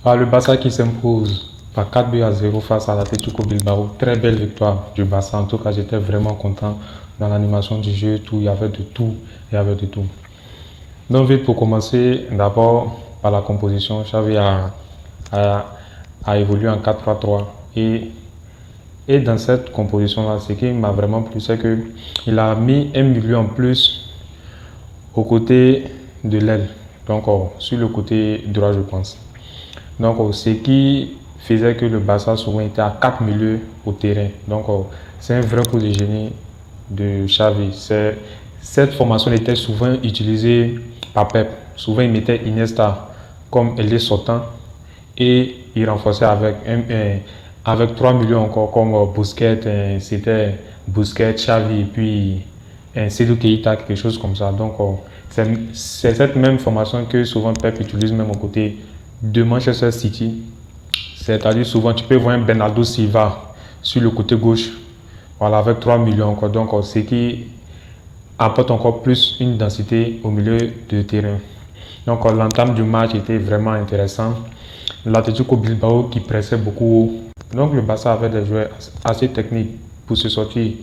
Le Barça qui s'impose par 4 buts à 0 face à l'Atlético Bilbao. Très belle victoire du Barça. En tout cas, j'étais vraiment content dans l'animation du jeu. Tout, il y avait de tout. Il y avait de tout. Donc, vite pour commencer, d'abord par la composition, Xavi a, a évolué en 4-3-3. Et dans cette composition-là, ce qui m'a vraiment plu, c'est qu'il a mis un milieu en plus au côté de l'aile. Donc, sur le côté droit, je pense. Donc, ce qui faisait que le Barça souvent était à 4 milieux au terrain. Donc, c'est un vrai coup de génie de Xavi. Cette formation était souvent utilisée par Pep. Souvent, il mettait Iniesta comme ailier sortant et il renforçait avec 3 milieux encore comme Busquets. C'était Busquets, Xavi et puis Seydou Keita, quelque chose comme ça. Donc, c'est cette même formation que souvent Pep utilise même au côté de Manchester City. C'est-à-dire souvent tu peux voir un Bernardo Silva sur le côté gauche, voilà, avec 3 millions encore. Donc, ce qui apporte encore plus une densité au milieu de terrain. Donc, l'entame du match était vraiment intéressant. L'Atlético Bilbao qui pressait beaucoup. Donc, le Barça avait des joueurs assez techniques pour se sortir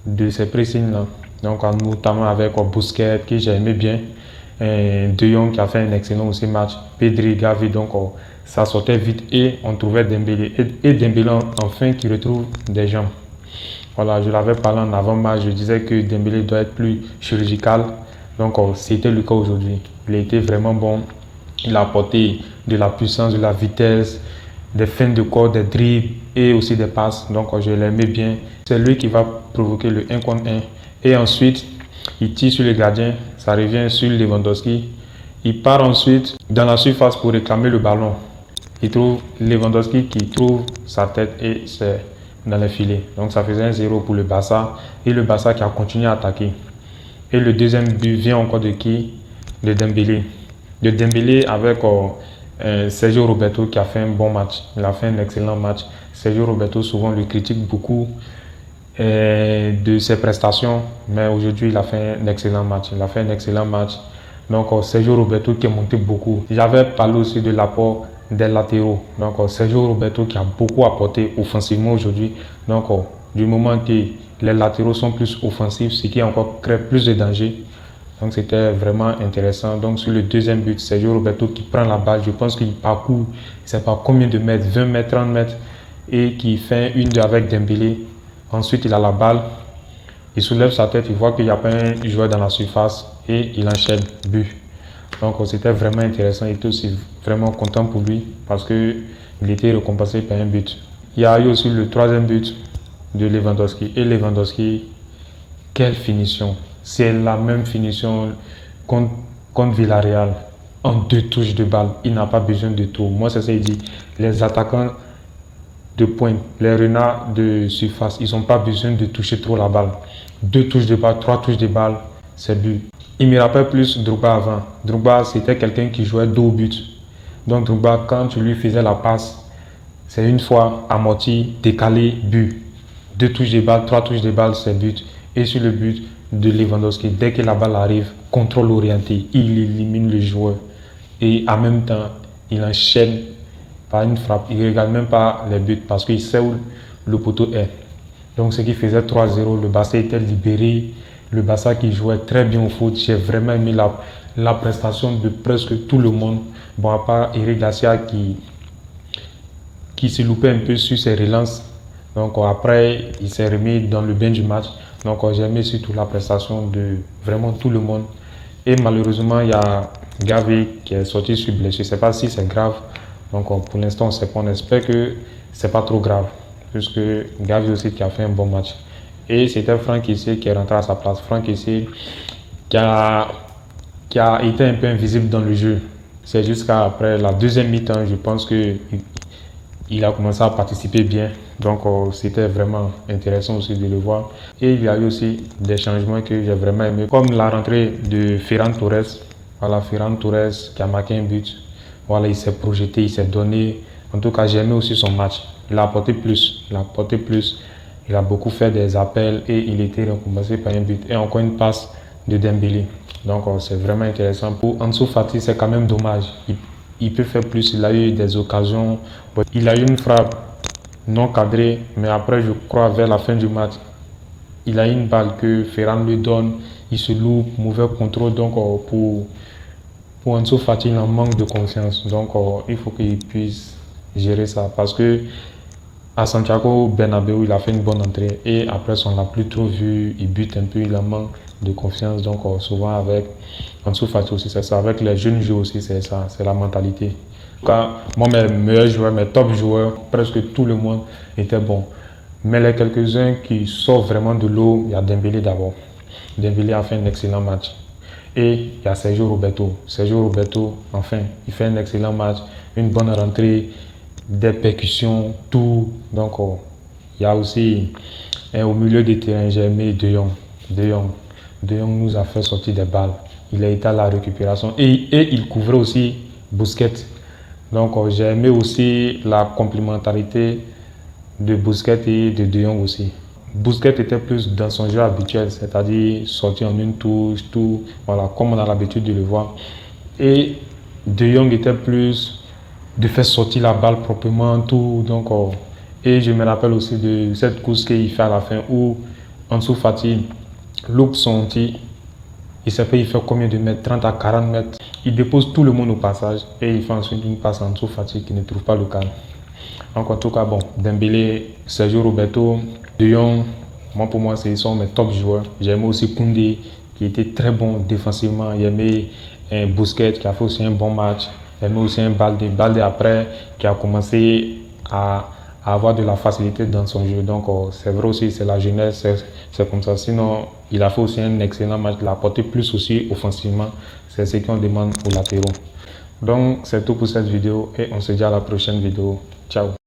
de ces pressings-là. Donc, notamment avec Busquets, que j'ai aimé bien. De Jong qui a fait un excellent aussi match. Pedri, Gavi, donc ça sortait vite et on trouvait Dembélé. Et Dembélé enfin qui retrouve des jambes. Voilà, je l'avais parlé en avant-match, je disais que Dembélé doit être plus chirurgical. Donc c'était le cas aujourd'hui. Il a été vraiment bon. Il a apporté de la puissance, de la vitesse, des feintes de corps, des dribbles et aussi des passes. Donc je l'aimais bien. C'est lui qui va provoquer le 1 contre 1. Et ensuite, il tire sur le gardien. Ça revient sur Lewandowski. Il part ensuite dans la surface pour réclamer le ballon. Il trouve Lewandowski qui trouve sa tête et c'est dans les filets. Donc ça faisait 1-0 pour le Barça. Et le Barça qui a continué à attaquer. Et le deuxième but vient encore de qui? De Dembélé. De Dembélé avec Sergio Roberto qui a fait un bon match. Il a fait un excellent match. Sergio Roberto, souvent, le critique beaucoup de ses prestations. Mais aujourd'hui, il a fait un excellent match. Il a fait un excellent match. Donc, Sergio Roberto qui est monté beaucoup. J'avais parlé aussi de l'apport des latéraux. Donc, Sergio Roberto qui a beaucoup apporté offensivement aujourd'hui. Donc, du moment que les latéraux sont plus offensifs, ce qui encore crée plus de danger. Donc, c'était vraiment intéressant. Donc, sur le deuxième but, Sergio Roberto qui prend la balle. Je pense qu'il parcourt, je ne sais pas combien de mètres, 20 mètres, 30 mètres, et qui fait une deux avec Dembélé. Ensuite, il a la balle. Il soulève sa tête, il voit qu'il n'y a pas un joueur dans la surface et il enchaîne, but. Donc c'était vraiment intéressant, il était aussi vraiment content pour lui parce qu'il était récompensé par un but. Il y a eu aussi le troisième but de Lewandowski. Et Lewandowski, quelle finition! C'est la même finition contre Villarreal en 2 touches de balle. Il n'a pas besoin de tout. Moi, c'est ça qu'il dit. Les attaquants de pointe, les renards de surface, ils n'ont pas besoin de toucher trop la balle. 2 touches de balle, 3 touches de balle, c'est but. Il me rappelle plus Drogba avant. Drogba, c'était quelqu'un qui jouait dos au but. Donc Drogba, quand tu lui faisais la passe, c'est une fois amorti, décalé, but. 2 touches de balle, 3 touches de balle, c'est but. Et sur le but de Lewandowski, dès que la balle arrive, contrôle orienté, il élimine le joueur. Et en même temps, il enchaîne par une frappe. Il ne regarde même pas les buts parce qu'il sait où le poteau est. Donc ce qui faisait 3-0, le Barça était libéré. Le Barça qui jouait très bien au foot. J'ai vraiment aimé la prestation de presque tout le monde. Bon, à part Eric Garcia qui s'est loupé un peu sur ses relances. Donc après, il s'est remis dans le bain du match. Donc j'ai aimé surtout la prestation de vraiment tout le monde. Et malheureusement, il y a Gavi qui est sorti sur blessure. Je ne sais pas si c'est grave. Donc pour l'instant, on sait pas. On espère que ce n'est pas trop grave. Puisque Gavi aussi qui a fait un bon match. Et c'était Franck Kessié qui est rentré à sa place. Franck Kessié qui a été un peu invisible dans le jeu. C'est jusqu'à après la deuxième mi-temps, je pense qu'il a commencé à participer bien. Donc c'était vraiment intéressant aussi de le voir. Et il y a eu aussi des changements que j'ai vraiment aimé. Comme la rentrée de Ferran Torres. Voilà, Ferran Torres qui a marqué un but. Voilà, il s'est projeté, il s'est donné. En tout cas, j'ai aimé aussi son match. Il a apporté plus. Il a beaucoup fait des appels et il était récompensé par un but. Et encore une passe de Dembélé. Donc c'est vraiment intéressant. Pour Ansu Fati, c'est quand même dommage. il peut faire plus. Il a eu des occasions. Il a eu une frappe non cadrée, mais après, je crois, vers la fin du match, il a une balle que Ferran lui donne. Il se loupe, mauvais contrôle. Donc, pour Ansu Fati, il en manque de confiance. Donc, il faut qu'il puisse gérer ça. Parce que à Santiago Bernabéu, il a fait une bonne entrée. Et après, on ne l'a plus trop vu. Il bute un peu, il en manque de confiance. Donc, souvent avec Ansu Fati aussi, c'est ça. Avec les jeunes joueurs aussi, c'est ça. C'est la mentalité. En tout cas, moi, mes meilleurs joueurs, mes top joueurs, presque tout le monde était bon. Mais les quelques-uns qui sortent vraiment de l'eau, il y a Dembélé d'abord. Dembélé a fait un excellent match. Et il y a Sergio Roberto. Sergio Roberto, enfin, il fait un excellent match, une bonne rentrée, des percussions, tout. Donc, il y a aussi au milieu du terrain, j'ai aimé De Jong. De Jong nous a fait sortir des balles. Il a été à la récupération et il couvrait aussi Busquets. Donc, j'ai aimé aussi la complémentarité de Busquets et de Jong aussi. Busquets était plus dans son jeu habituel, c'est-à-dire sortir en une touche, tout, voilà, comme on a l'habitude de le voir. Et De Jong était plus de faire sortir la balle proprement, tout. Donc, et je me rappelle aussi de cette course qu'il fait à la fin où Ansu Fati loupe son tir. Il sait pas, il fait combien de mètres, 30 à 40 mètres. Il dépose tout le monde au passage et il fait ensuite une passe à Ansu Fati qui ne trouve pas le cadre. Donc, en tout cas, bon, Dembélé, Sergio Roberto, De Jong, pour moi, ils sont mes top joueurs. J'ai aimé aussi Koundé, qui était très bon défensivement. J'ai aimé Busquets, qui a fait aussi un bon match. J'ai aimé aussi un Balde après, qui a commencé à avoir de la facilité dans son jeu. Donc, c'est vrai aussi, c'est la jeunesse, c'est comme ça. Sinon, il a fait aussi un excellent match. Il a apporté plus aussi offensivement. C'est ce qu'on demande aux latéraux. Donc, c'est tout pour cette vidéo et on se dit à la prochaine vidéo. Ciao.